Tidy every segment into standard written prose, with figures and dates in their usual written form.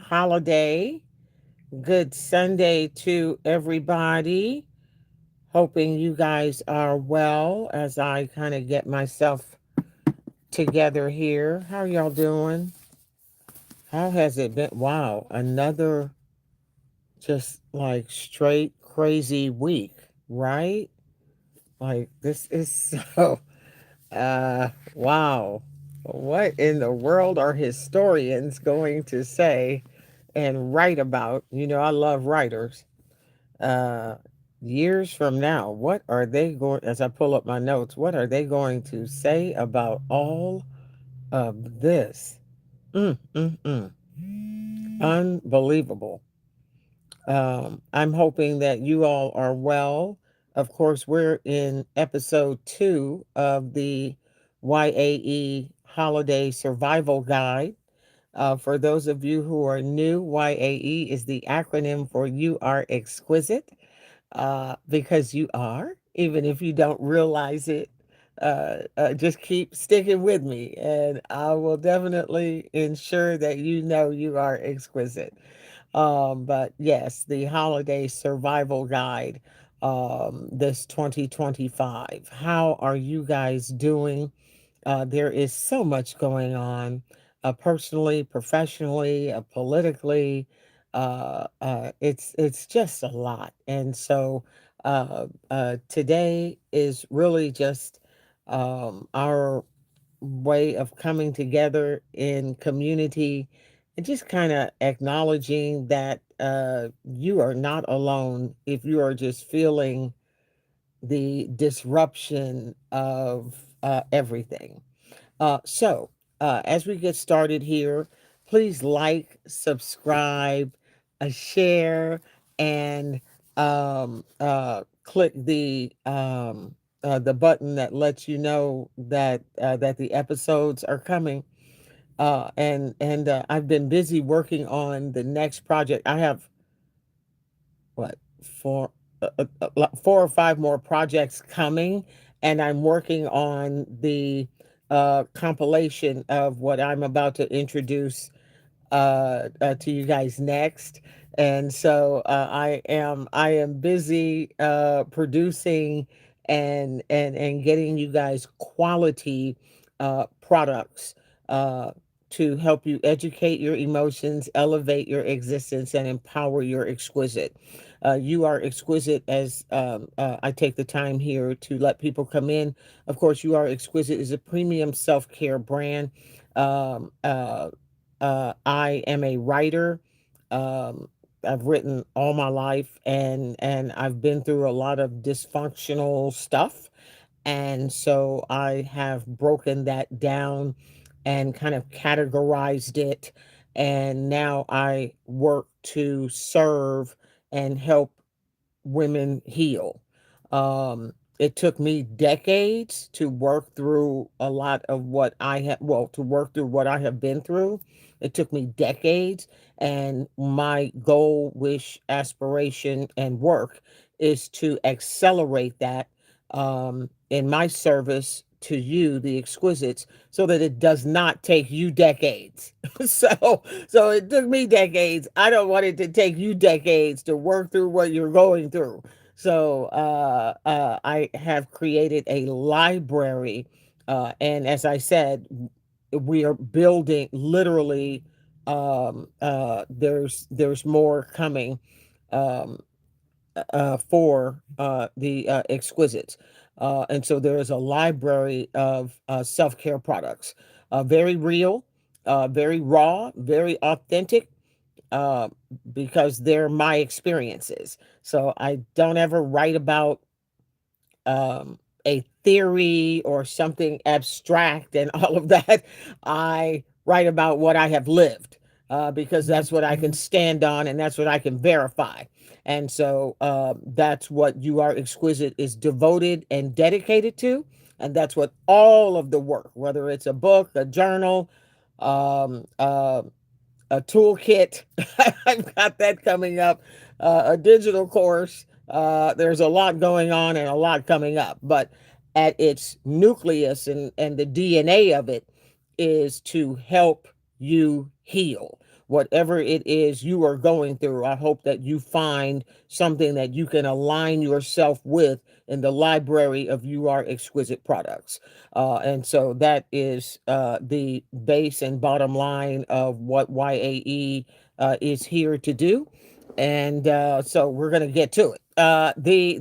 Holiday. Good Sunday to everybody. Hoping you guys are well as I kind of get myself together here. How y'all doing? How has it been? Wow, another just like straight crazy week, right? Like this is so wow. What in the world are historians going to say and write about? I love writers. uh, Years from now, what are they going, as I pull up my notes, what are they going to say about all of this? Mm, mm, mm. Unbelievable. I'm hoping that you all are well. Of course, we're in episode 2 of the YAE Holiday Survival Guide. For those of you who are new, YAE is the acronym for You Are Exquisite, because you are, even if you don't realize it. Just keep sticking with me, and I will definitely ensure that you know you are exquisite. But yes, the holiday survival guide, this 2025. How are you guys doing? There is so much going on, personally, professionally, politically. It's just a lot, and so today is really just our way of coming together in community and just kind of acknowledging that you are not alone if you are just feeling the disruption of everything. As we get started here, please like, subscribe, share, and click the button that lets you know that the episodes are coming. And I've been busy working on the next project. I have what four four or five more projects coming, and I'm working on the compilation of what I'm about to introduce to you guys next. And so I am busy producing and getting you guys quality products uh, to help you educate your emotions, elevate your existence, and empower your exquisite. You are exquisite, as I take the time here to let people come in. Of course, You Are Exquisite is a premium self care brand. Um, uh, I am a writer. Um, I've written all my life, and I've been through a lot of dysfunctional stuff, and so I have broken that down and kind of categorized it, and now I work to serve and help women heal. It took me decades to work through a lot of what I have, well, to work through what I have been through. It took me decades. And my goal, wish, aspiration, and work is to accelerate that in my service to you, the exquisites, so that it does not take you decades. So it took me decades. I don't want it to take you decades to work through what you're going through. So I have created a library, and as I said, we are building literally. There's more coming. Um, for the exquisites. And so there is a library of self care products, very real, very raw, very authentic, uh, because they're my experiences. So I don't ever write about a theory or something abstract and all of that. I write about what I have lived, because that's what I can stand on and that's what I can verify. And so that's what You Are Exquisite is devoted and dedicated to. And that's what all of the work, whether it's a book, a journal, um, uh, a toolkit. I've got that coming up, a digital course. There's a lot going on and a lot coming up, but at its nucleus and the DNA of it is to help you heal. whatever it is you are going through. I hope that you find something that you can align yourself with in the library of You Are Exquisite products. And so that is the base and bottom line of what YAE is here to do. And so we're going to get to it.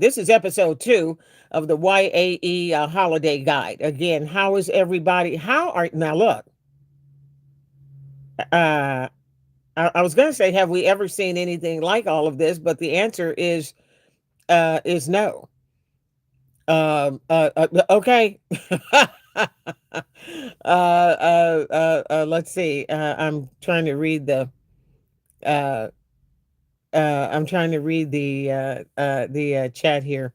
This is episode 2 of the YAE Holiday Guide. Again, how is everybody? How are now? Look, uh, I was going to say, have we ever seen anything like all of this? But the answer is no. Okay. Let's see. Uh, I'm trying to read the chat here.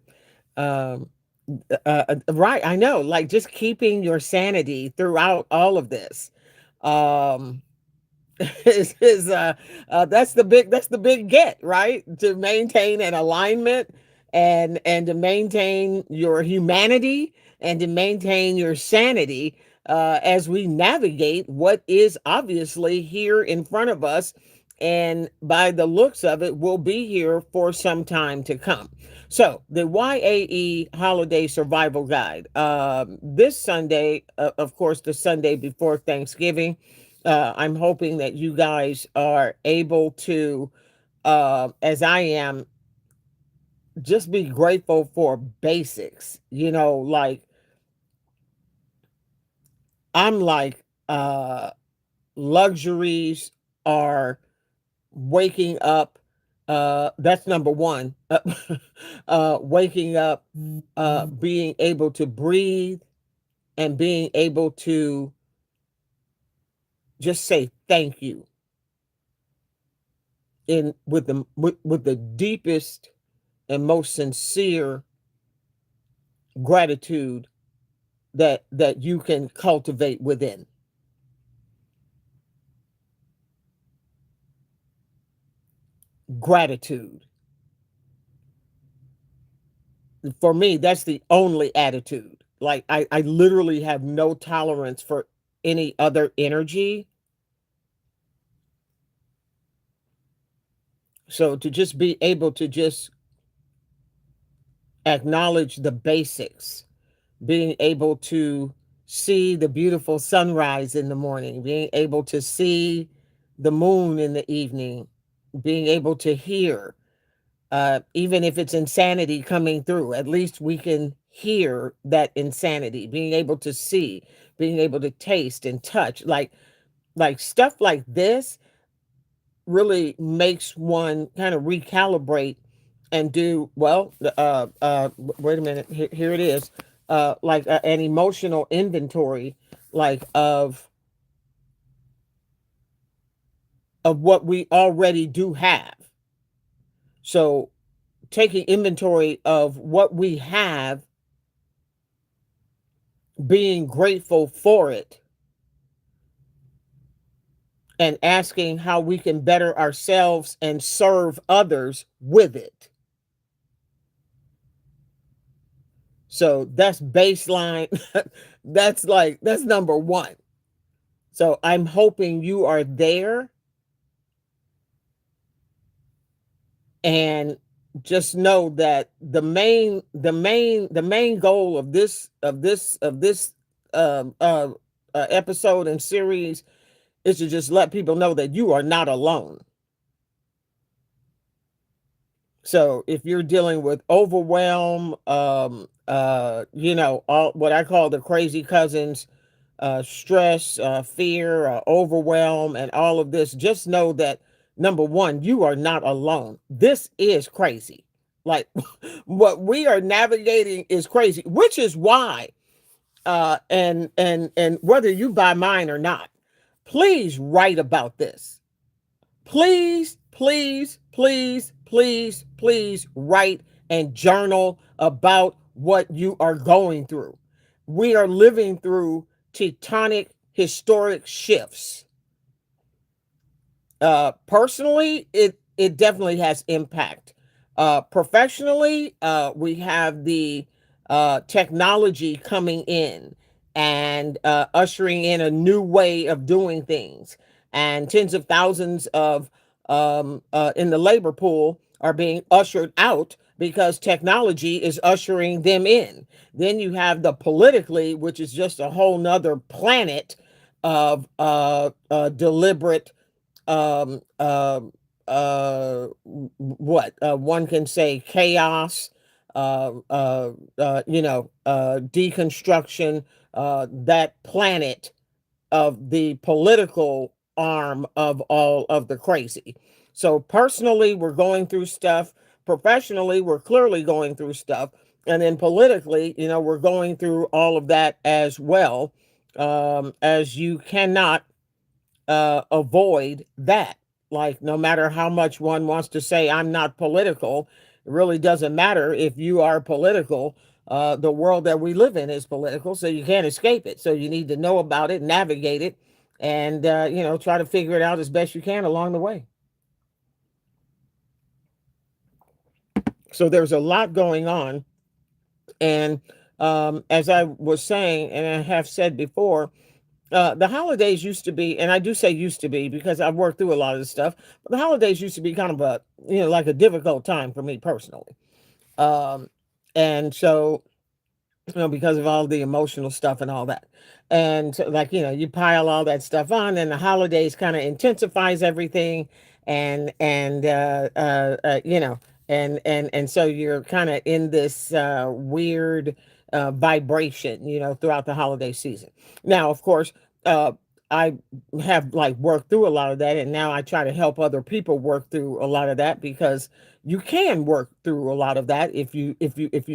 Um, right, I know. Like just keeping your sanity throughout all of this. Um, is that's the big get, right, to maintain an alignment and to maintain your humanity and to maintain your sanity as we navigate what is obviously here in front of us, and by the looks of it will be here for some time to come. So the YAE Holiday Survival Guide, this Sunday, of course the Sunday before Thanksgiving, I'm hoping that you guys are able to, as I am, just be grateful for basics. Like I'm like, luxuries are waking up. That's number one. Waking up, being able to breathe, and being able to just say thank you in with the deepest and most sincere gratitude that you can cultivate within. Gratitude, for me, that's the only attitude. Like I literally have no tolerance for any other energy. So to just be able to just acknowledge the basics, being able to see the beautiful sunrise in the morning, being able to see the moon in the evening, being able to hear, even if it's insanity coming through, at least we can hear that insanity, being able to see, being able to taste and touch, like stuff like this really makes one kind of recalibrate and do well. Wait a minute, here it is. Like an emotional inventory, like of what we already do have. So taking inventory of what we have, being grateful for it, and asking how we can better ourselves and serve others with it. So that's baseline. That's number one. So I'm hoping you are there, and just know that the main goal of this episode and series is to just let people know that you are not alone. So if you're dealing with overwhelm, all what I call the crazy cousins, stress, fear, overwhelm, and all of this, just know that number one, you are not alone. This is crazy. Like what we are navigating is crazy, which is why, and whether you buy mine or not, please write about this. Please, please, please, please, please write and journal about what you are going through. We are living through tectonic historic shifts. Personally, it definitely has impact. Professionally, we have the technology coming in and ushering in a new way of doing things. and tens of thousands of in the labor pool are being ushered out because technology is ushering them in. Then you have the politically, which is just a whole nother planet of deliberate um, uh, what one can say chaos, deconstruction, that planet of the political arm of all of the crazy. So personally, we're going through stuff. Professionally, we're clearly going through stuff. And then politically, we're going through all of that as well, as you cannot avoid that. Like, no matter how much one wants to say, I'm not political, it really doesn't matter if you are political. The world that we live in is political, so you can't escape it. So you need to know about it, navigate it, and, try to figure it out as best you can along the way. So there's a lot going on. And as I was saying, and I have said before, the holidays used to be, and I do say used to be because I've worked through a lot of this stuff, but the holidays used to be kind of a, like a difficult time for me personally. Um, and so, because of all the emotional stuff and all that. And so, like, you pile all that stuff on, and the holidays kind of intensifies everything. And so you're kind of in this weird vibration, throughout the holiday season. Now, of course, uh, I have like worked through a lot of that, and now I try to help other people work through a lot of that because you can work through a lot of that if you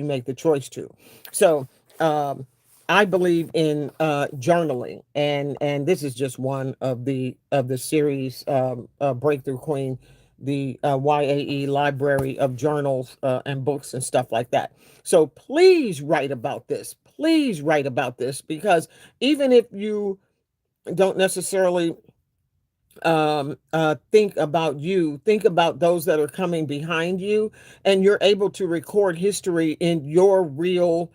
make the choice to. So um, I believe in journaling, and this is just one of the series, Breakthrough Queen, the YAE Library of Journals and books and stuff like that. So please write about this. Please write about this because even if you don't necessarily think about you, think about those that are coming behind you, and you're able to record history in your real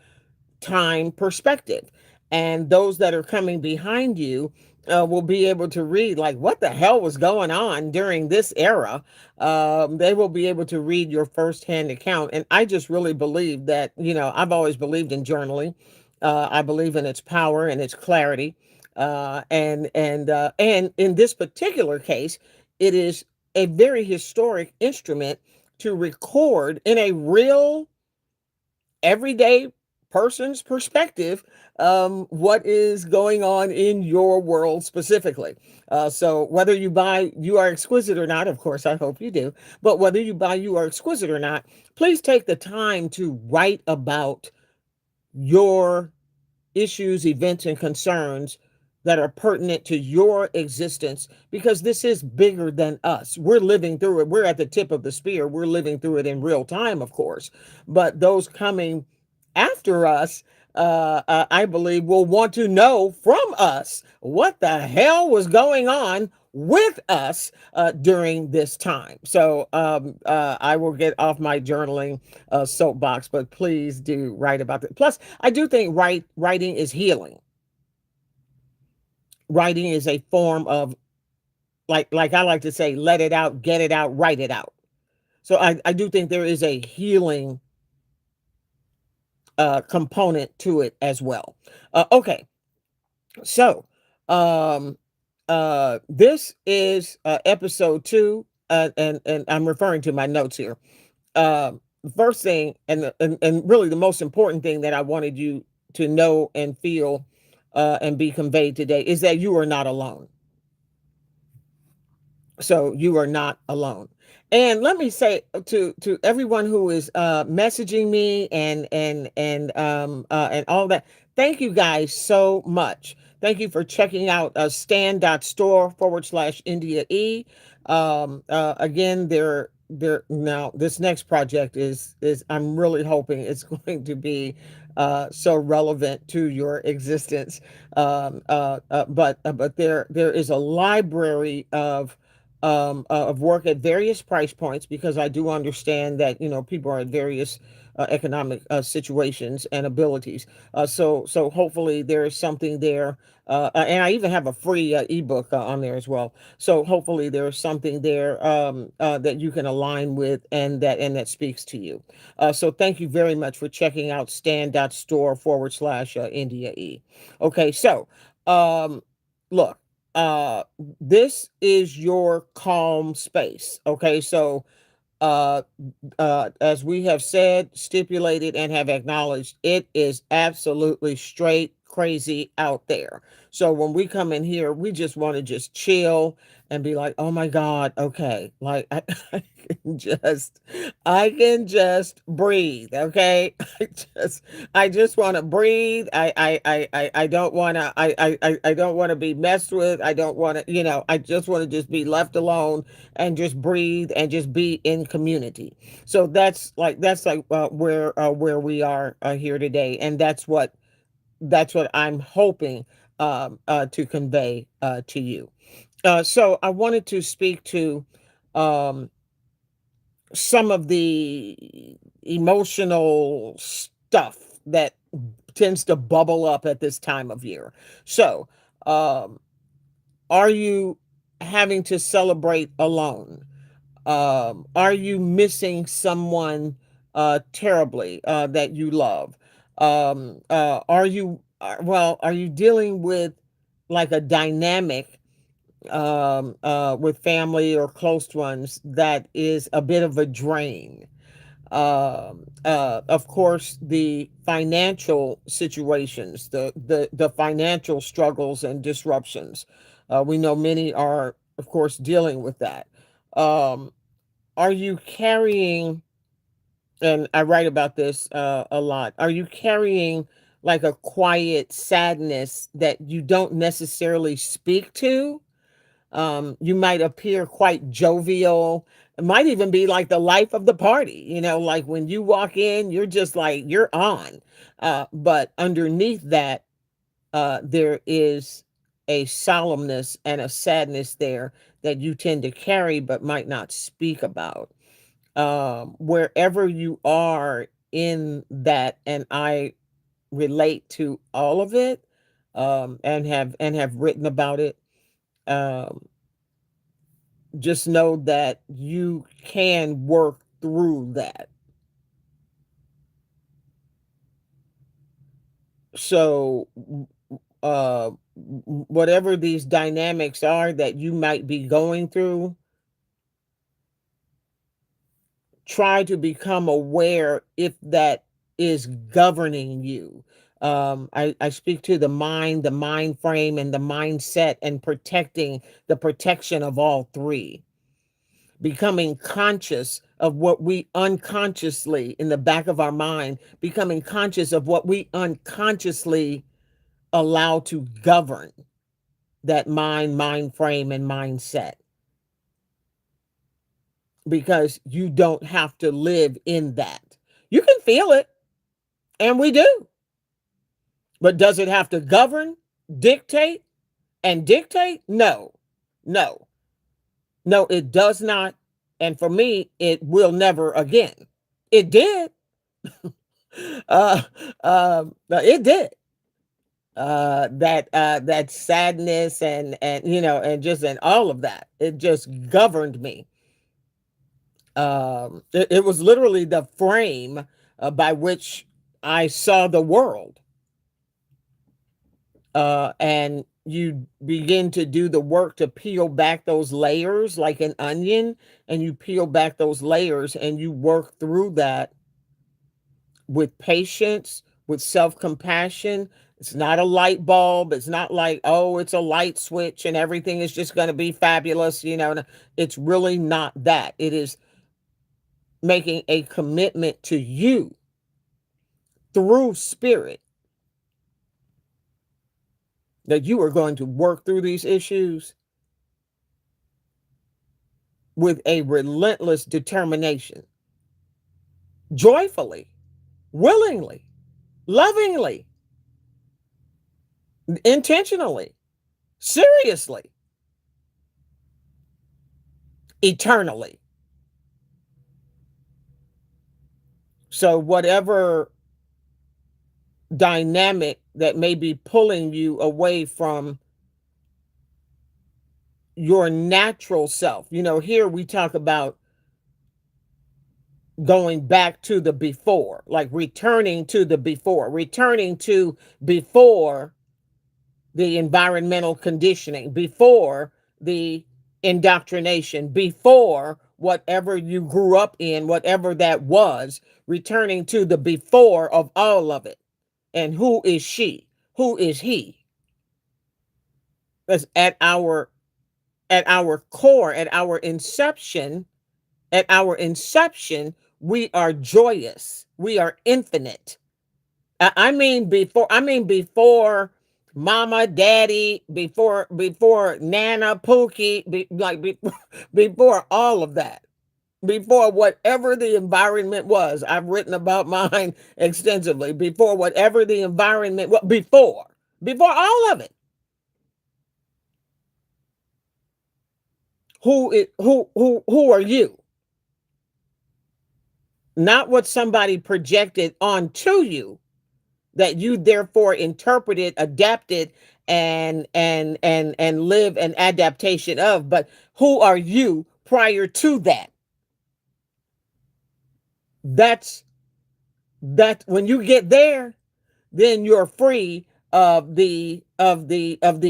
time perspective. And those that are coming behind you will be able to read, like, what the hell was going on during this era. They will be able to read your firsthand account. And I just really believe that, I've always believed in journaling. I believe in its power and its clarity. And in this particular case, it is a very historic instrument to record in a real everyday person's perspective, what is going on in your world specifically. So whether you buy You Are Exquisite or not, of course, I hope you do, but whether you buy You Are Exquisite or not, please take the time to write about your issues, events, and concerns that are pertinent to your existence because this is bigger than us. We're living through it. We're at the tip of the spear. We're living through it in real time, of course. But those coming after us, I believe, will want to know from us what the hell was going on with us during this time. So I will get off my journaling soapbox, but please do write about it. Plus, I do think writing is healing. Writing is a form of, like I like to say, let it out, get it out, write it out. So I do think there is a healing component to it as well. Okay, so um, this is episode 2, and I'm referring to my notes here. The first thing, and really the most important thing that I wanted you to know and feel and be conveyed today is that you are not alone. So you are not alone. And let me say to everyone who is messaging me and all that, thank you guys so much. Thank you for checking out stand.store/India E. Again, there now this next project is I'm really hoping it's going to be so relevant to your existence. But there is a library of of work at various price points, because I do understand that people are at various economic situations and abilities. So hopefully there is something there, and I even have a free ebook on there as well. So hopefully there is something there that you can align with, and that speaks to you. So thank you very much for checking out stand.store/, India E. Okay, so look, this is your calm space. Okay, so uh, as we have said, stipulated, and have acknowledged, it is absolutely straight crazy out there. So when we come in here, we just want to just chill and be like, oh my God, okay. Like can just I can just breathe. Okay. Just I just want to breathe. I don't want to I don't want to be messed with. I don't want to, I just want to just be left alone and just breathe and just be in community. So that's like where we are here today, and that's what I'm hoping to convey to you. So I wanted to speak to um, some of the emotional stuff that tends to bubble up at this time of year. So, um, are you having to celebrate alone? Are you missing someone terribly that you love? Are you dealing with like a dynamic with family or close ones that is a bit of a drain? Of course, the financial situations, the financial struggles and disruptions. We know many are, of course, dealing with that. Um, are you carrying, and I write about this a lot, are you carrying like a quiet sadness that you don't necessarily speak to? You might appear quite jovial. It might even be like the life of the party, like when you walk in, you're just like, you're on. But underneath that, there is a solemnness and a sadness there that you tend to carry but might not speak about. Wherever you are in that, and I relate to all of it, and have written about it. Um, just know that you can work through that. So, whatever these dynamics are that you might be going through, try to become aware if that is governing you. I speak to the mind frame, and the mindset, and protecting the protection of all three. Becoming conscious of what we unconsciously, in the back of our mind, becoming conscious of what we unconsciously allow to govern that mind frame, and mindset, because you don't have to live in that. You can feel it, and we do, but does it have to govern, dictate, and dictate? No, no, no, it does not. And for me, it will never again. It did. uh, it did. That sadness, and all of that. It just governed me. It was literally the frame by which I saw the world. And you begin to do the work to peel back those layers like an onion, and you peel back those layers, and you work through that with patience, with self compassion. It's not a light bulb. It's not like, oh, it's a light switch and everything is just going to be fabulous. It's really not that. It is making a commitment to you through spirit that you are going to work through these issues with a relentless determination, joyfully, willingly, lovingly, intentionally, seriously. eternally. So whatever dynamic that may be pulling you away from your natural self. Here we talk about going back to the before, like returning to the before, returning to before the environmental conditioning, before the indoctrination, before whatever you grew up in, whatever that was, returning to the before of all of it. And who is she? Who is he? Because at our core, at our inception, we are joyous. We are infinite. I mean before mama, daddy, before Nana, Pookie, before all of that. Before whatever the environment was. I've written about mine extensively. Before whatever the environment was, before all of it. Who are you? Not what somebody projected onto you that you therefore interpreted, adapted, and live an adaptation of, but who are you prior to that? That's that when you get there, then you're free of the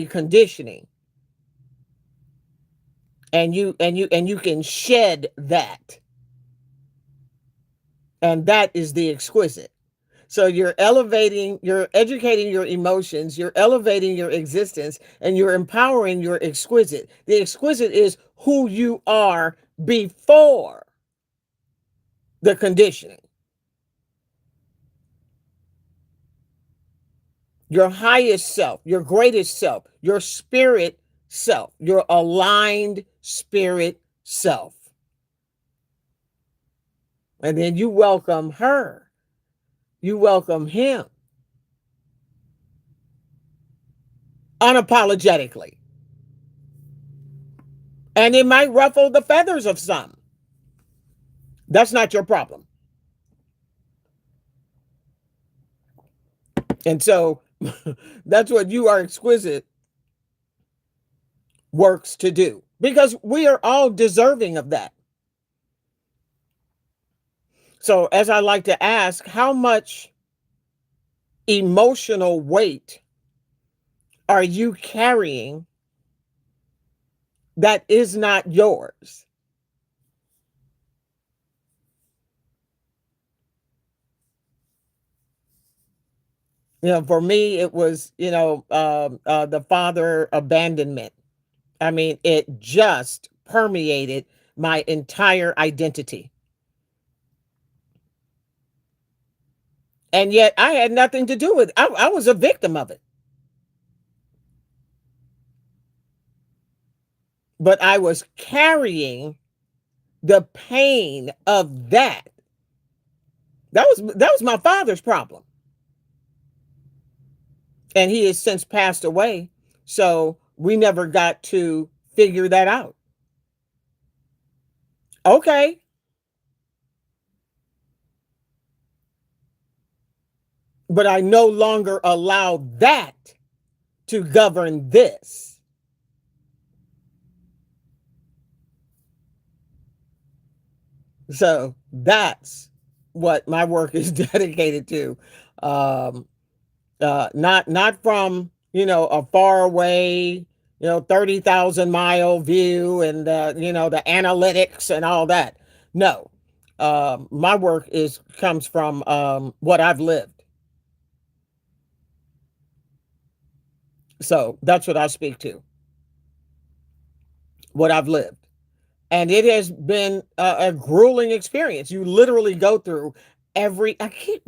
conditioning, and you can shed that, and that is the exquisite. So you're educating your emotions, you're elevating your existence, and you're empowering your exquisite. The exquisite is who you are before the conditioning. Your highest self, your greatest self, your spirit self, your aligned spirit self. And then you welcome her, you welcome him unapologetically. And it might ruffle the feathers of some. That's not your problem. And so that's what You Are Exquisite works to do, because we are all deserving of that. So, as I like to ask, how much emotional weight are you carrying that is not yours? For me, it was, the father abandonment. I mean, it just permeated my entire identity. And yet I had nothing to do with it. I was a victim of it. But I was carrying the pain of that. That was my father's problem. And he has since passed away. So we never got to figure that out. Okay. But I no longer allow that to govern this. So that's what my work is dedicated to. Um, not from a far away 30,000-mile view, and the analytics and all that. No, my work is comes from what I've lived. So that's what I speak to, what I've lived. And it has been a grueling experience. You literally go through every. I keep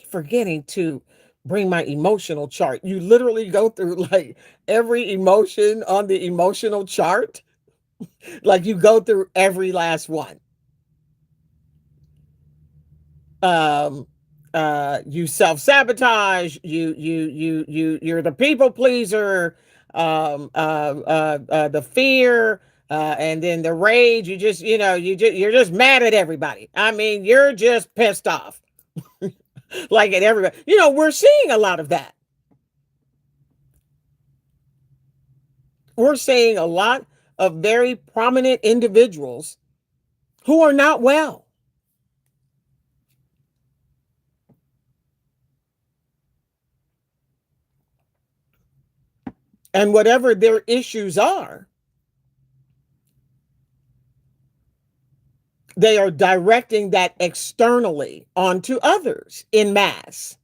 forgetting to bring my emotional chart. You literally go through like every emotion on the emotional chart. Like you go through every last one. Um, you self-sabotage. You're the people pleaser. The fear. And then the rage, you just, you're just mad at everybody. I mean, you're just pissed off, like at everybody. We're seeing a lot of that. We're seeing a lot of very prominent individuals who are not well. And whatever their issues are, they are directing that externally onto others in mass.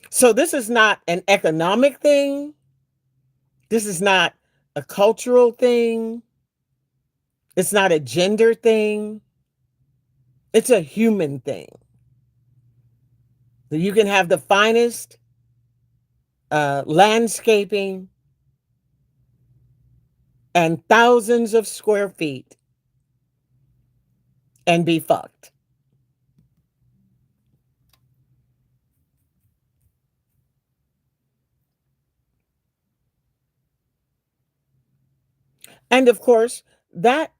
So this is not an economic thing. This is not a cultural thing. It's not a gender thing. It's a human thing. So you can have the finest landscaping and thousands of square feet and be fucked. And of course, that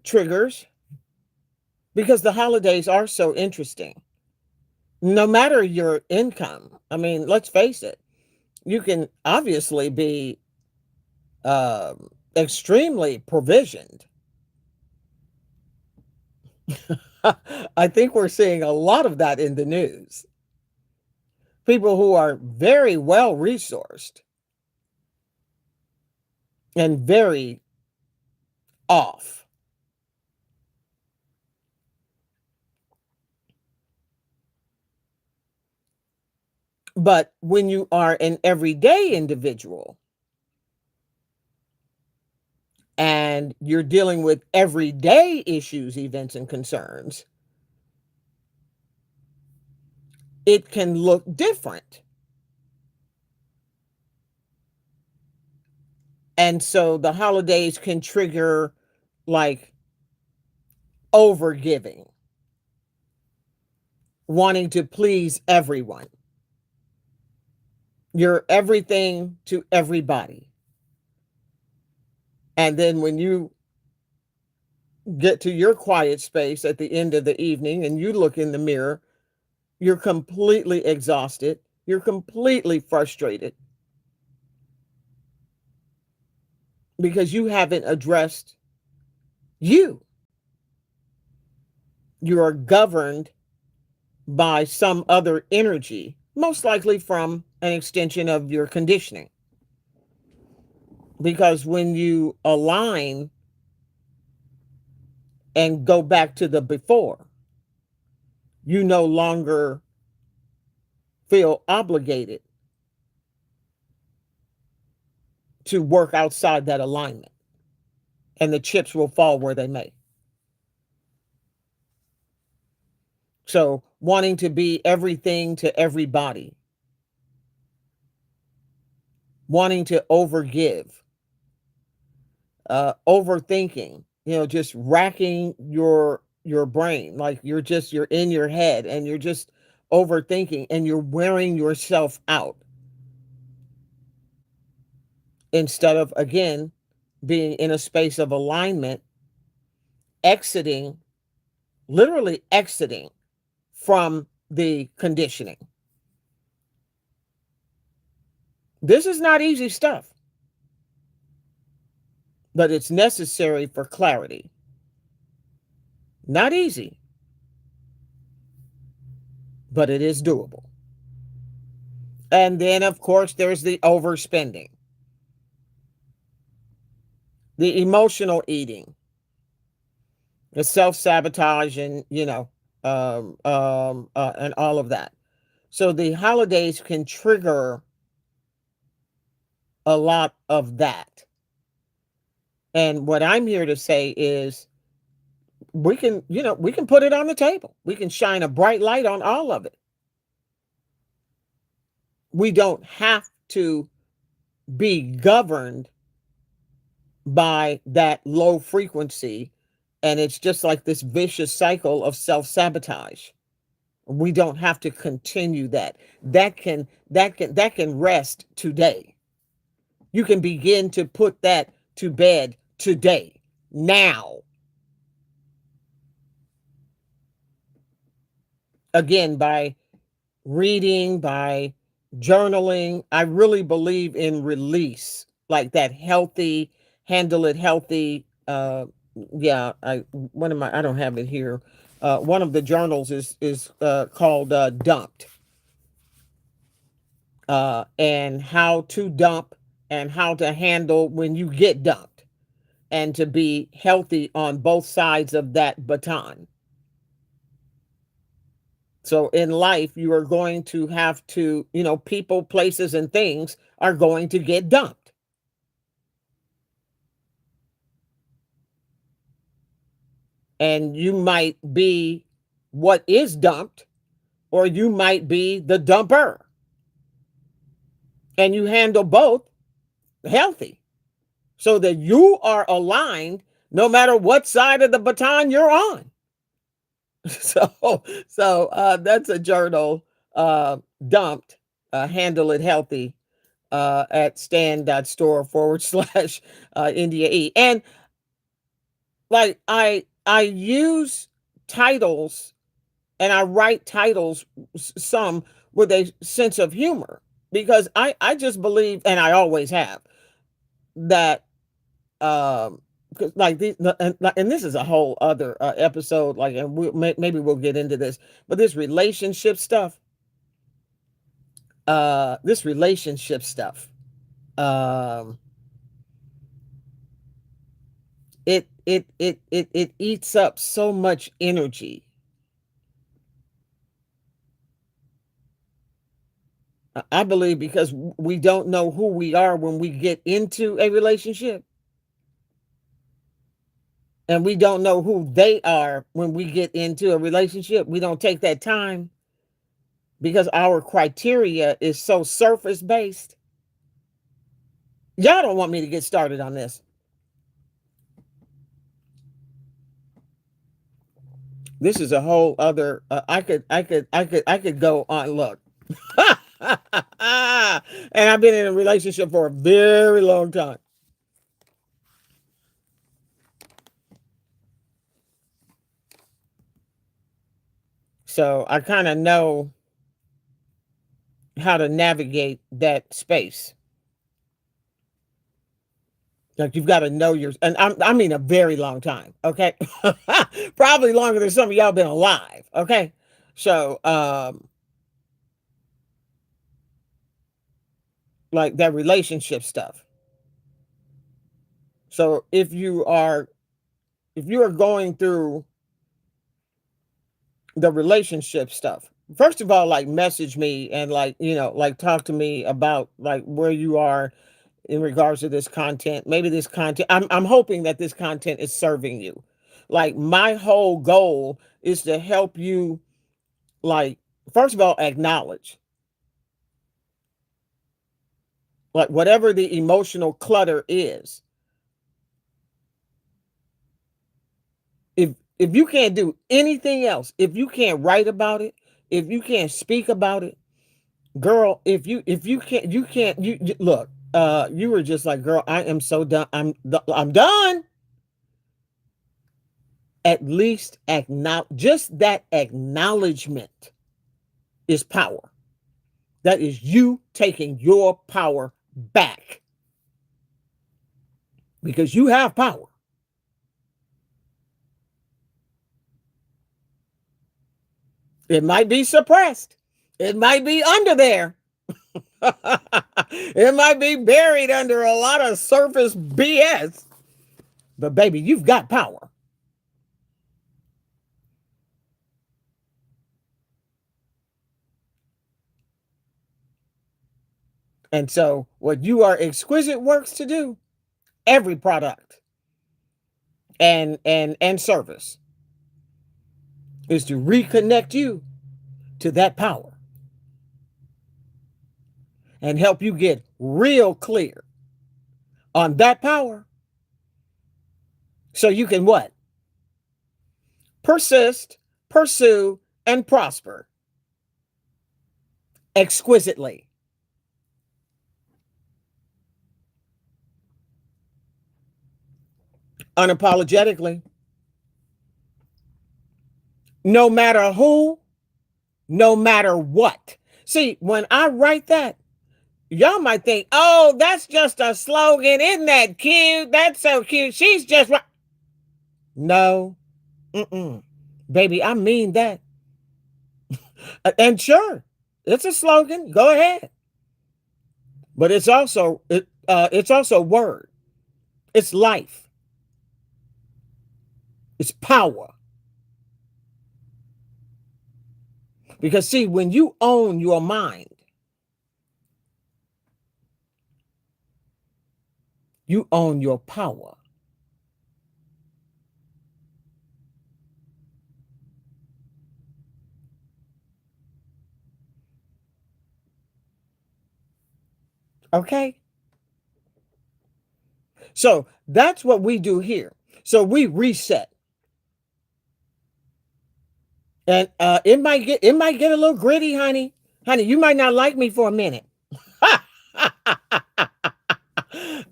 triggers, because the holidays are so interesting. No matter your income, I mean, let's face it, you can obviously be extremely provisioned. I think we're seeing a lot of that in the news. People who are very well resourced and very off. But when you are an everyday individual and you're dealing with everyday issues, events, and concerns, it can look different. And so the holidays can trigger like overgiving, wanting to please everyone. You're everything to everybody. And then when you get to your quiet space at the end of the evening and you look in the mirror, you're completely exhausted. You're completely frustrated because you haven't addressed you. You are governed by some other energy, most likely from an extension of your conditioning. Because when you align and go back to the before, you no longer feel obligated to work outside that alignment, and the chips will fall where they may. So, wanting to be everything to everybody, wanting to overgive, overthinking, just racking your brain, like you're in your head and you're just overthinking and you're wearing yourself out instead of, again, being in a space of alignment, exiting, literally exiting from the conditioning. This is not easy stuff, but it's necessary for clarity. Not easy, but it is doable. And then, of course, there's the overspending, the emotional eating, the self-sabotage, and and all of that. So the holidays can trigger a lot of that. And what I'm here to say is we can put it on the table. We can shine a bright light on all of it. We don't have to be governed by that low frequency, and it's just like this vicious cycle of self-sabotage. We don't have to continue that. That can rest today. You can begin to put that to bed today, now. Again, by reading, by journaling. I really believe in release, like that healthy, handle it healthy. Yeah, I don't have it here. One of the journals is called Dumped, and how to dump and how to handle when you get dumped, and to be healthy on both sides of that baton. So in life, you are going to have to, people, places, and things are going to get dumped. And you might be what is dumped, or you might be the dumper. And you handle both healthy so that you are aligned no matter what side of the baton you're on. So that's a journal, dumped, handle it healthy, at stand.store/, India E. And like I use titles, and I write titles, some with a sense of humor, because I just believe, and I always have, that, 'cause like and this is a whole other, episode, like, and maybe we'll get into this, but this relationship stuff, um it eats up so much energy. I believe because we don't know who we are when we get into a relationship, and we don't know who they are when we get into a relationship. We don't take that time because our criteria is so surface based. Y'all don't want me to get started on this. This is a whole other, I could go on. Look. And I've been in a relationship for a very long time. So I kind of know how to navigate that space. Like, you've got to know your, and I mean a very long time. Okay. Probably longer than some of y'all been alive. Okay. So, like that relationship stuff. So if you are going through the relationship stuff, first of all, like, message me, and, like, like, talk to me about, like, where you are in regards to this content. Maybe this content, I'm hoping that this content is serving you. Like, my whole goal is to help you, like, first of all, acknowledge, like, whatever the emotional clutter is. If you can't do anything else, if you can't write about it, if you can't speak about it, girl, if you can't, look, you were just like, girl, I am so done. I'm done. At least acknowledge, just that acknowledgement is power. That is you taking your power back, because you have power. It might be suppressed. It might be under there. It might be buried under a lot of surface BS. But baby, you've got power. And so what you are exquisite works to do, every product and service, is to reconnect you to that power and help you get real clear on that power, so you can what? Persist, pursue, and prosper exquisitely, unapologetically, no matter who, no matter what. See, when I write that, y'all might think, oh, that's just a slogan. Isn't that cute? That's so cute. She's just right. No, mm-mm. Baby, I mean that. And sure, it's a slogan. Go ahead. But it's also word. It's life. It's power. Because see, when you own your mind, you own your power. Okay? So that's what we do here. So we reset. And it might get a little gritty, honey. Honey, you might not like me for a minute.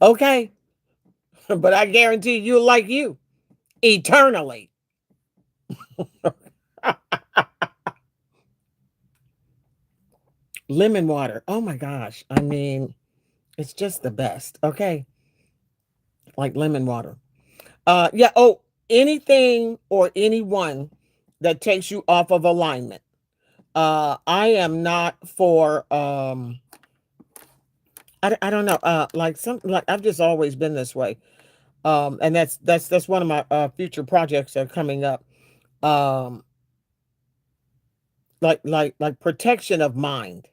Okay? But I guarantee you'll like you eternally. Lemon water. Oh my gosh. I mean, it's just the best. Okay? Like lemon water. Yeah, oh, anything or anyone that takes you off of alignment. I am not for I don't know, like some like I've just always been this way. And that's one of my future projects that are coming up. Um like protection of mind.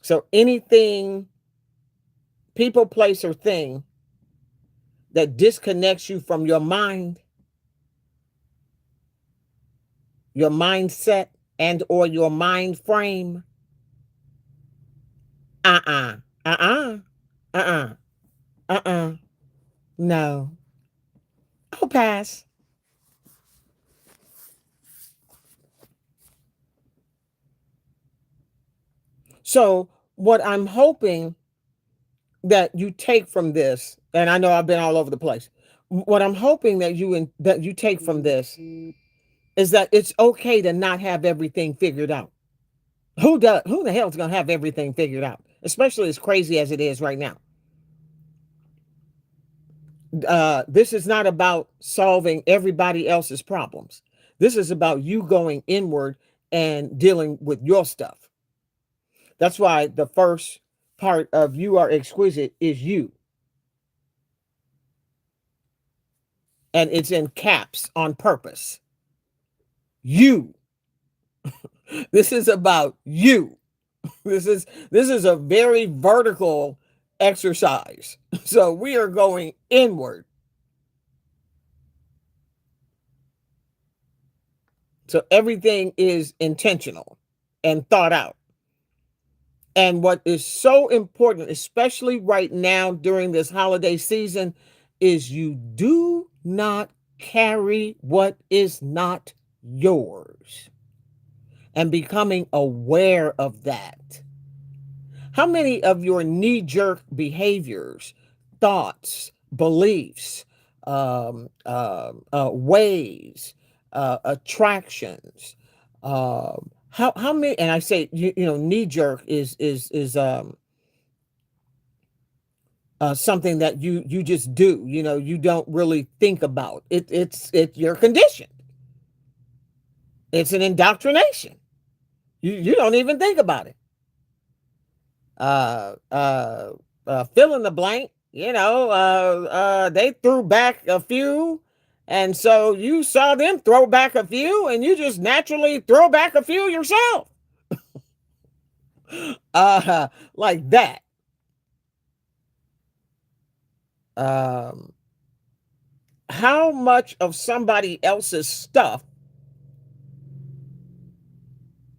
So anything, people, place, or thing that disconnects you from your mindset, and or your mind frame. Uh-uh. Uh-uh. Uh-uh. Uh-uh. No. I'll pass. So what I'm hoping that you take from this, and I know I've been all over the place. What I'm hoping that you take from this is that it's okay to not have everything figured out. Who the hell's gonna have everything figured out? Especially as crazy as it is right now. This is not about solving everybody else's problems. This is about you going inward and dealing with your stuff. That's why the first part of You Are Exquisite is you. And it's in caps on purpose. You. This is about you. This is a very vertical exercise. So we are going inward. So everything is intentional and thought out. And what is so important, especially right now during this holiday season, is you do not carry what is not yours, and becoming aware of that. How many of your knee jerk behaviors, thoughts, beliefs, ways, attractions, how many? And I say knee jerk is something that you just do. You don't really think about it. It's your condition. It's an indoctrination. You don't even think about it. uh, uh, fill in the blank. They threw back a few, and so you saw them throw back a few, and you just naturally throw back a few yourself. Like that. Um, how much of somebody else's stuff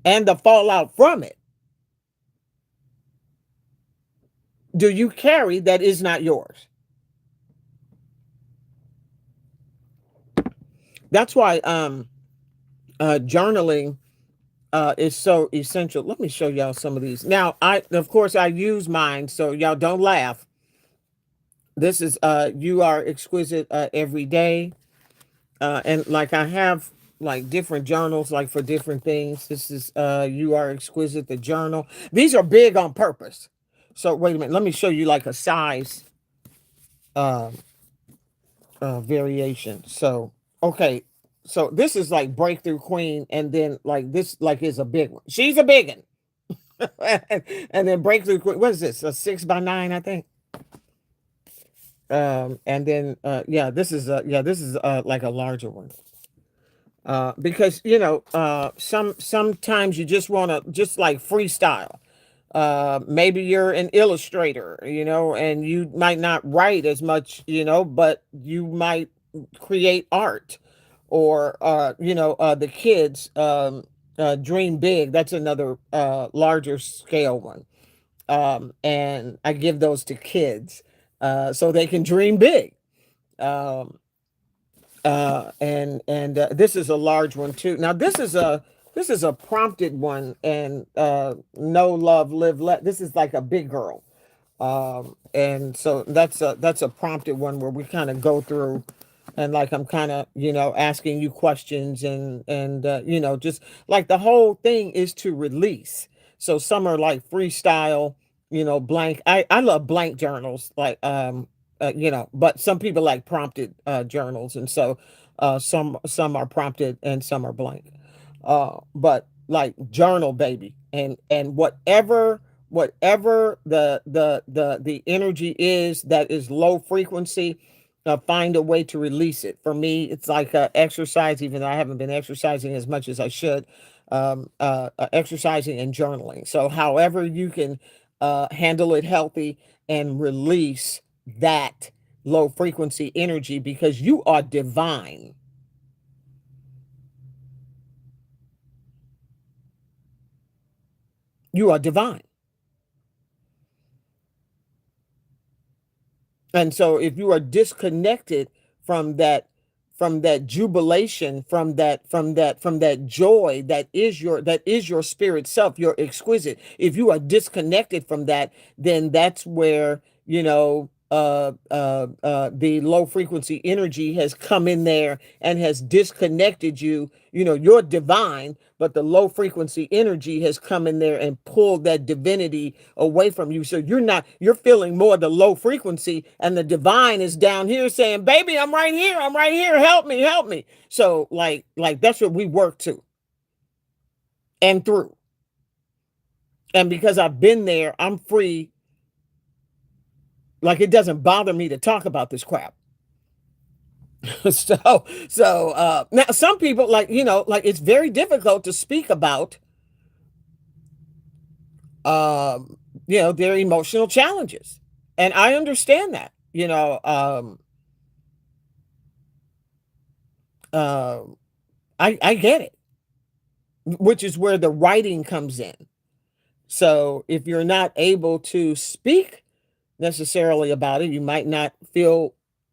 and the fallout from it do you carry that is not yours? That's why Journaling is so essential. Let me show y'all some of these. Now, of course I use mine, so y'all don't laugh. This is You Are Exquisite every day. And like I have like different journals like for different things. This is You Are Exquisite, the journal. These are big on purpose. So wait a minute, let me show you like a size uh, variation. So okay, so this is like Breakthrough Queen, and then like this like is a big one. She's a big one. And then Breakthrough Queen. What is this? A 6 by 9, I think. And then this is like a larger one. Because sometimes you just want to just like freestyle. Maybe you're an illustrator, and you might not write as much, but you might create art. Or the kids dream big. That's another larger scale one. And I give those to kids so they can dream big. um, and this is a large one too. Now this is a prompted one, and no love live let. This is like a big girl, and so that's a prompted one where we kind of go through, and like I'm kind of asking you questions, and just like the whole thing is to release. So some are like freestyle, blank. I love blank journals, like but some people like prompted journals, and so some are prompted and some are blank. But like journal, baby, and whatever the energy is that is low frequency, find a way to release it. For me, it's like exercise, even though I haven't been exercising as much as I should. Exercising and journaling. So however you can handle it healthy and release that low frequency energy, because you are divine. You are divine. And so if you are disconnected from that jubilation, from that joy that is your spirit self, your exquisite. If you are disconnected from that, then that's where the low frequency energy has come in there and has disconnected you. You're divine, but the low frequency energy has come in there and pulled that divinity away from you. So you're feeling more the low frequency, and the divine is down here saying, baby, I'm right here, help me, help me. So like that's what we work to and through. And because I've been there, I'm free. Like, it doesn't bother me to talk about this crap. So now some people, like, like, it's very difficult to speak about um their emotional challenges. And I understand that. Uh, I get it, which is where the writing comes in. So if you're not able to speak necessarily about it, you might not feel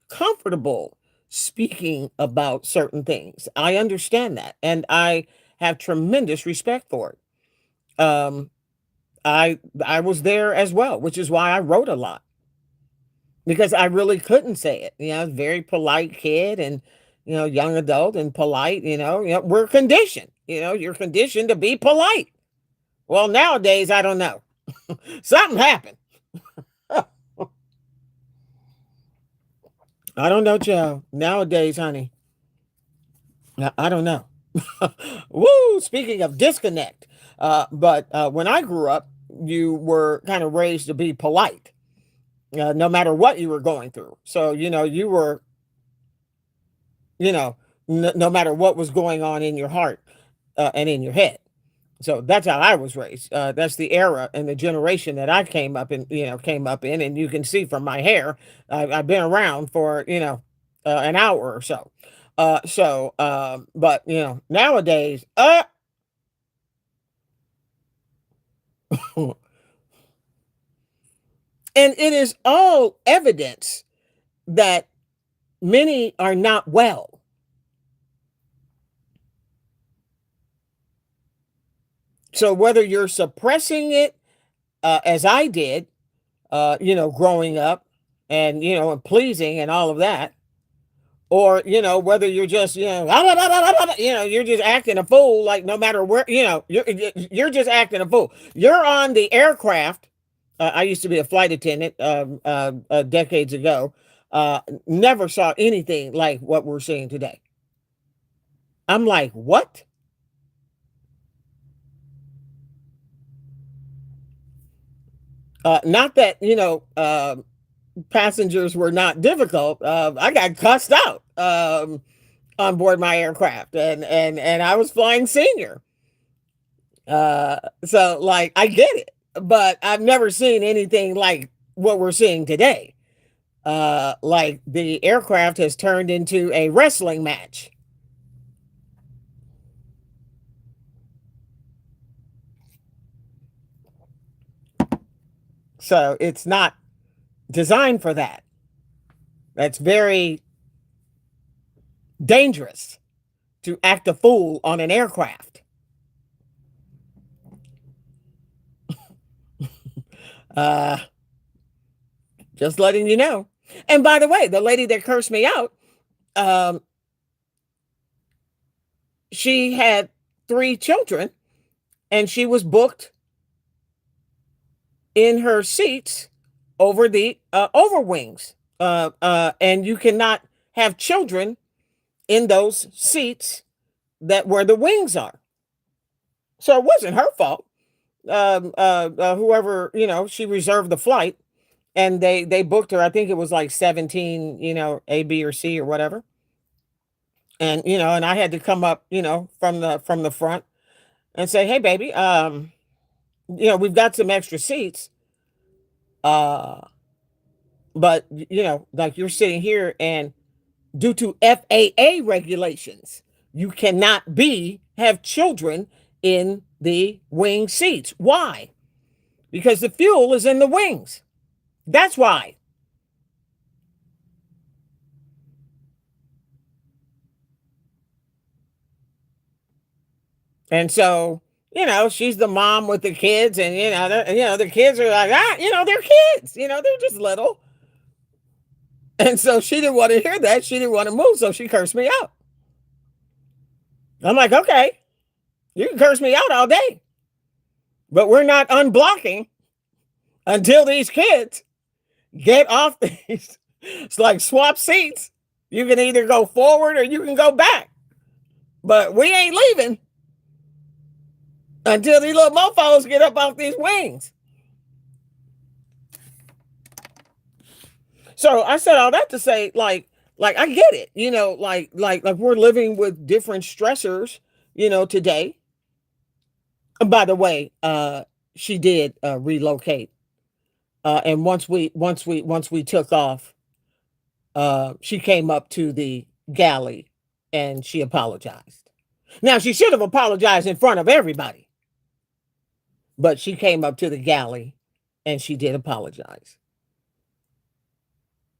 comfortable speaking about certain things. I understand that, and I have tremendous respect for it. I was there as well, which is why I wrote a lot, because I really couldn't say it. I was a very polite kid, and young adult and polite. We're conditioned. You're conditioned to be polite. Well, nowadays I don't know. Something happened. I don't know, child. Nowadays, honey, I don't know. Woo! Speaking of disconnect, but when I grew up, you were kind of raised to be polite, no matter what you were going through. So you were, no matter what was going on in your heart and in your head. So that's how I was raised. That's the era and the generation that I came up in, and you can see from my hair, I've been around for an hour or so. But nowadays, and it is all evidence that many are not well. So whether you're suppressing it, as I did, growing up, and and pleasing and all of that, or whether you're just you're just acting a fool, like no matter where, you're just acting a fool. You're on the aircraft. I used to be a flight attendant, decades ago. Never saw anything like what we're seeing today. I'm like, what? Not that passengers were not difficult. I got cussed out on board my aircraft, and I was flying senior. So like I get it, but I've never seen anything like what we're seeing today. Like the aircraft has turned into a wrestling match. So it's not designed for that. That's very dangerous to act a fool on an aircraft. Uh, just letting you know. And by the way, the lady that cursed me out, um, she had 3 children, and she was booked in her seats over the overwings. And you cannot have children in those seats that where the wings are. So it wasn't her fault. Whoever, she reserved the flight, and they booked her. I think it was like 17, A, B, or C or whatever. And and I had to come up, from the front and say, "Hey, baby, we've got some extra seats, uh, but like you're sitting here, and due to FAA regulations, you cannot have children in the wing seats. Why? Because the fuel is in the wings. That's why." And so, she's the mom with the kids, and the kids are like, they're kids, they're just little. And so she didn't want to hear that. She didn't want to move, so she cursed me out. I'm like, okay, you can curse me out all day, but we're not unblocking until these kids get off these. It's like swap seats. You can either go forward or you can go back, but we ain't leaving until these little mofos get up off these wings. So I said all that to say, like I get it, like we're living with different stressors, today. And by the way, she did relocate, and once we took off, she came up to the galley and she apologized. Now she should have apologized in front of everybody, but she came up to the galley and she did apologize.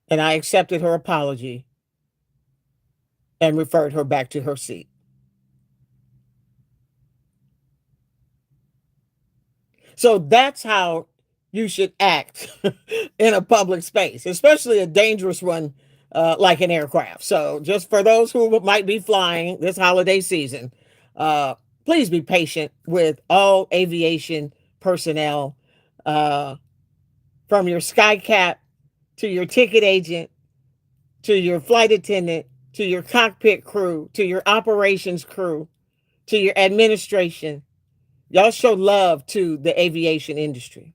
And I accepted her apology and referred her back to her seat. So that's how you should act in a public space, especially a dangerous one, like an aircraft. So, just for those who might be flying this holiday season, uh, please be patient with all aviation personnel, uh, from your sky cap to your ticket agent to your flight attendant to your cockpit crew to your operations crew to your administration. Y'all show love to the aviation industry.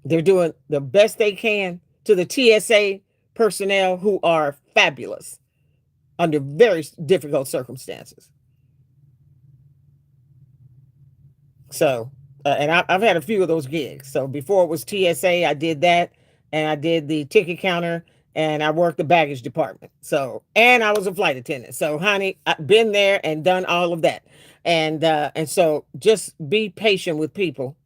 They're doing the best they can, to the TSA personnel, who are fabulous under very difficult circumstances. So, and I've had a few of those gigs. So before it was TSA, I did that, and I did the ticket counter, and I worked the baggage department. So, and I was a flight attendant. So, honey, I've been there and done all of that. And so just be patient with people.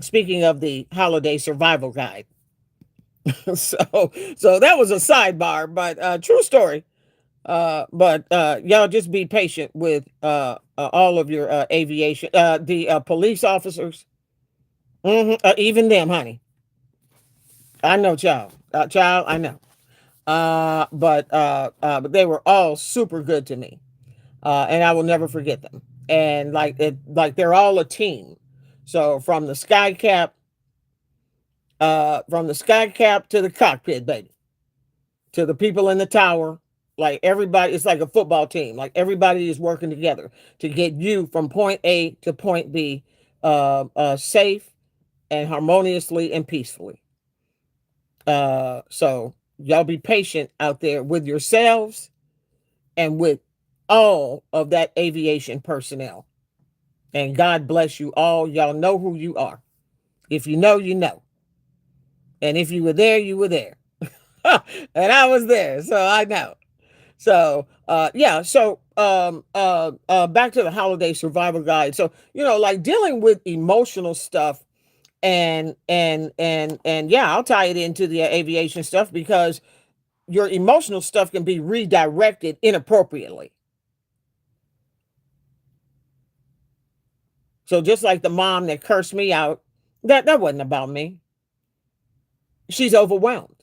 Speaking of the holiday survival guide. so so that was a sidebar, but true story. But y'all just be patient with all of your aviation, the police officers, even them, honey. I know, child, child, I know. But they were all super good to me, and I will never forget them. And like they're all a team. So from the sky cap to the cockpit, baby, to the people in the tower. Like everybody, it's like a football team. Like everybody is working together to get you from point A to point B, safe and harmoniously and peacefully. So y'all be patient out there with yourselves and with all of that aviation personnel. And God bless you all. Y'all know who you are. If you know, you know. And if you were there, you were there. And I was there, so I know. So yeah, so back to the holiday survival guide. So, like dealing with emotional stuff and yeah, I'll tie it into the aviation stuff because your emotional stuff can be redirected inappropriately. So just like the mom that cursed me out, that wasn't about me. She's overwhelmed.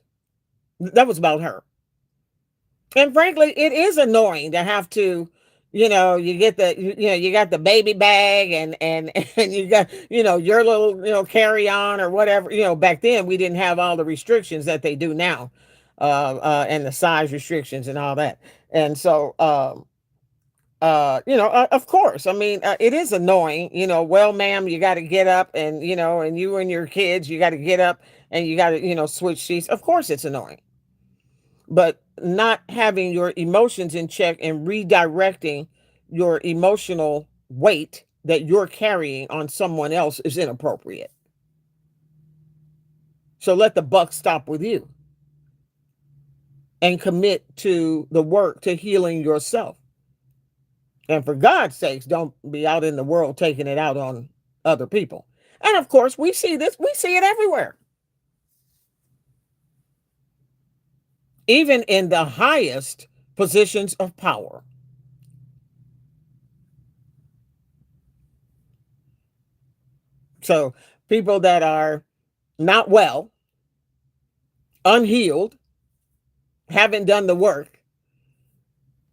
That was about her. And frankly, it is annoying to have to, you get you got the baby bag and and you got, your little, carry on or whatever. Back then we didn't have all the restrictions that they do now, and the size restrictions and all that. And so, of course, I mean, it is annoying, well, ma'am, you got to get up and, and you and your kids, you got to get up and you got to, switch seats. Of course, it's annoying. But not having your emotions in check and redirecting your emotional weight that you're carrying on someone else is inappropriate. So let the buck stop with you and commit to the work to healing yourself. And for God's sakes, don't be out in the world taking it out on other people. And of course, we see this, we see it everywhere, even in the highest positions of power. So people that are not well, unhealed, haven't done the work,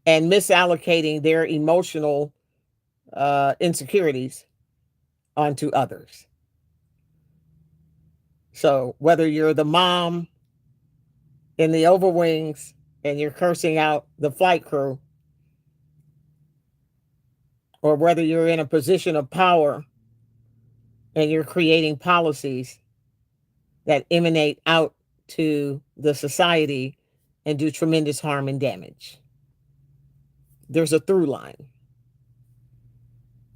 and misallocating their emotional insecurities onto others. So whether you're the mom in the overwings and you're cursing out the flight crew, or whether you're in a position of power and you're creating policies that emanate out to the society and do tremendous harm and damage. There's a through line,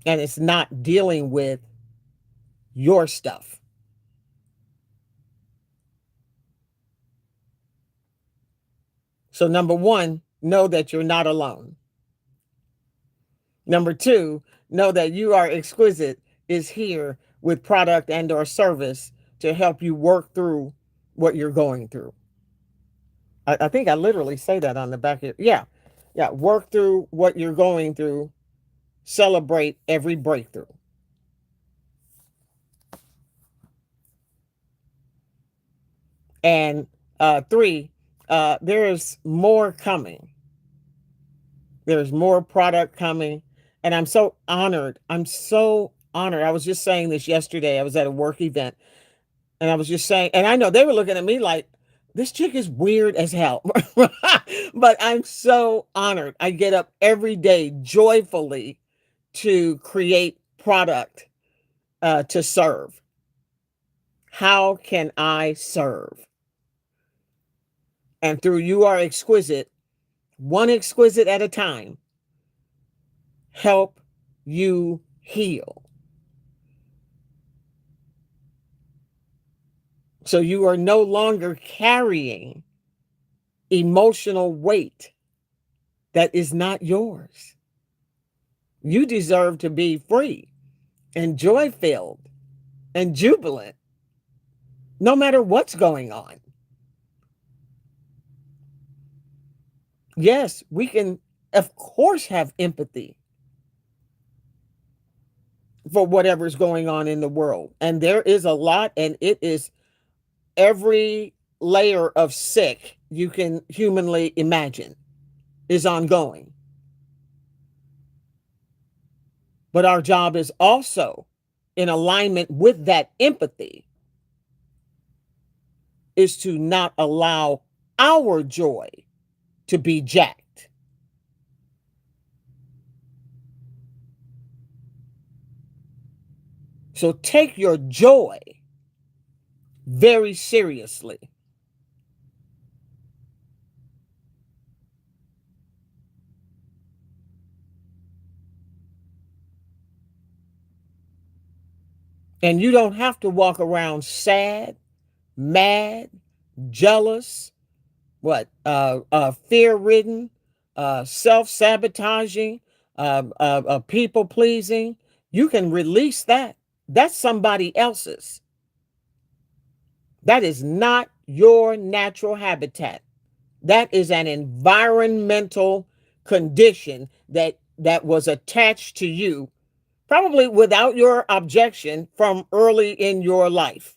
and it's not dealing with your stuff. So, number one, know that you're not alone. Number two, know that You Are Exquisite is here with product and or service to help you work through what you're going through. I think I literally say that on the back of yeah. Yeah. Work through what you're going through. Celebrate every breakthrough. And three, there's more coming. There's more product coming. And I'm so honored. I'm so honored. I was just saying this yesterday. I was at a work event and I was just saying, and I know they were looking at me like, this chick is weird as hell. But I'm so honored. I get up every day joyfully to create product to serve. How can I serve? And through You Are Exquisite, one exquisite at a time, help you heal. So you are no longer carrying emotional weight that is not yours. You deserve to be free and joy filled and jubilant no matter what's going on. Yes, we can, of course, have empathy for whatever's going on in the world. And there is a lot, and it is every layer of sick you can humanly imagine is ongoing. But our job is also in alignment with that empathy is to not allow our joy to be jacked. So take your joy very seriously. And you don't have to walk around sad, mad, jealous, fear ridden, self sabotaging, people pleasing. You can release that. That's somebody else's. That is not your natural habitat. That is an environmental condition that was attached to you, probably without your objection from early in your life.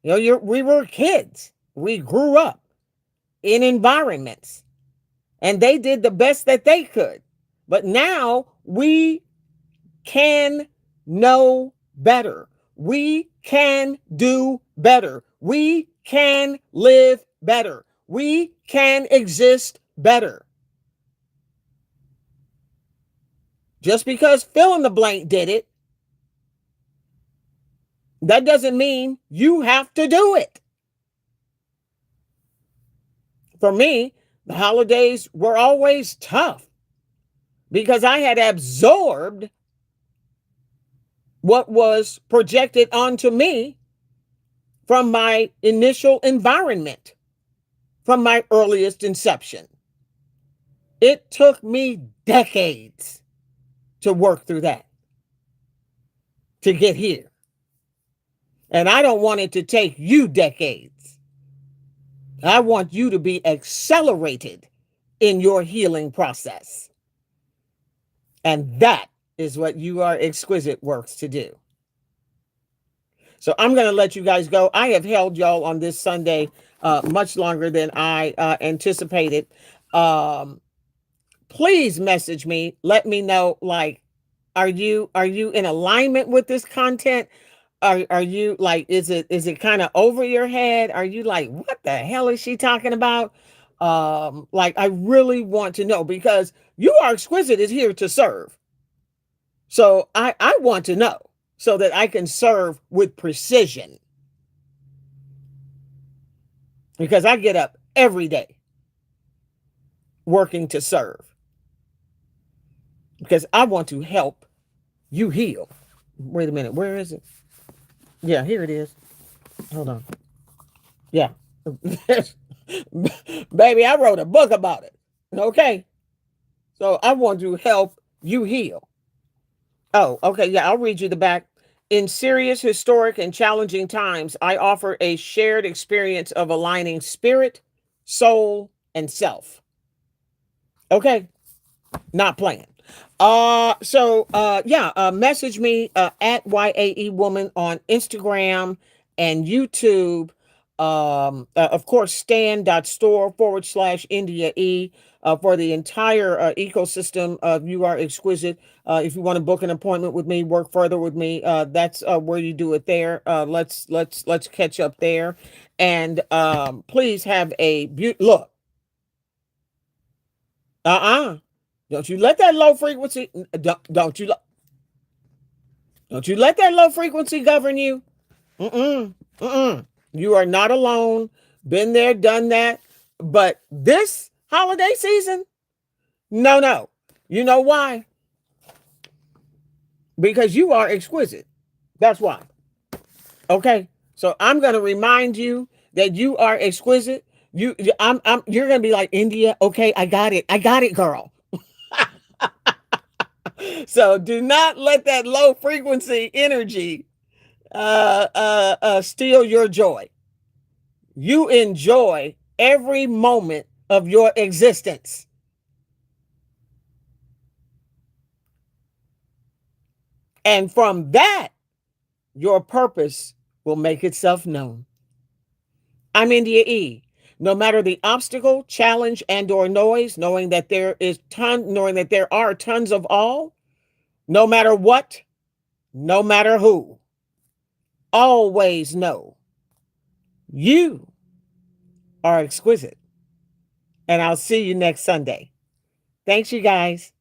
You know, we were kids. We grew up in environments and they did the best that they could. But now we can know better. We can do better. We can live better. We can exist better. Just because fill in the blank did it, that doesn't mean you have to do it. For me, the holidays were always tough because I had absorbed what was projected onto me from my initial environment, from my earliest inception. It took me decades to work through that, to get here. And I don't want it to take you decades. I want you to be accelerated in your healing process. And that is what You Are Exquisite works to do. So I'm going to let you guys go. I have held y'all on this Sunday much longer than I anticipated. Um, please message me. Let me know, like, are you in alignment with this content? Are you like, is it kind of over your head? Are you like, what the hell is she talking about? Like, I really want to know because You Are Exquisite is here to serve. So I want to know so that I can serve with precision because I get up every day working to serve because I want to help you heal. Wait a minute, where is it? Yeah, here it is. Hold on. Yeah. Baby, I wrote a book about it. Okay. So I want to help you heal. Oh, okay. Yeah, I'll read you the back. In serious, historic, and challenging times, I offer a shared experience of aligning spirit, soul, and self. Okay. Not playing. Message me at YAE Woman on Instagram and YouTube. Of course, stan.store/India E for the entire ecosystem of You Are Exquisite. If you want to book an appointment with me, work further with me, that's where you do it there. Let's catch up there. And please have a look. Uh-uh. Don't you let that low frequency don't you let that low frequency govern you. Mm-mm. Mm-mm. You are not alone. Been there, done that. But this holiday season, no, no. You know why? Because you are exquisite. That's why. Okay. So I'm going to remind you that you are exquisite. You're going to be like, India. Okay, I got it. I got it, girl. So do not let that low frequency energy steal your joy. You enjoy every moment of your existence. And from that, your purpose will make itself known. I'm India E. No matter the obstacle, challenge, and or noise, knowing that there are tons of all, no matter what, no matter who, always know you are exquisite. And I'll see you next Sunday. Thanks, you guys.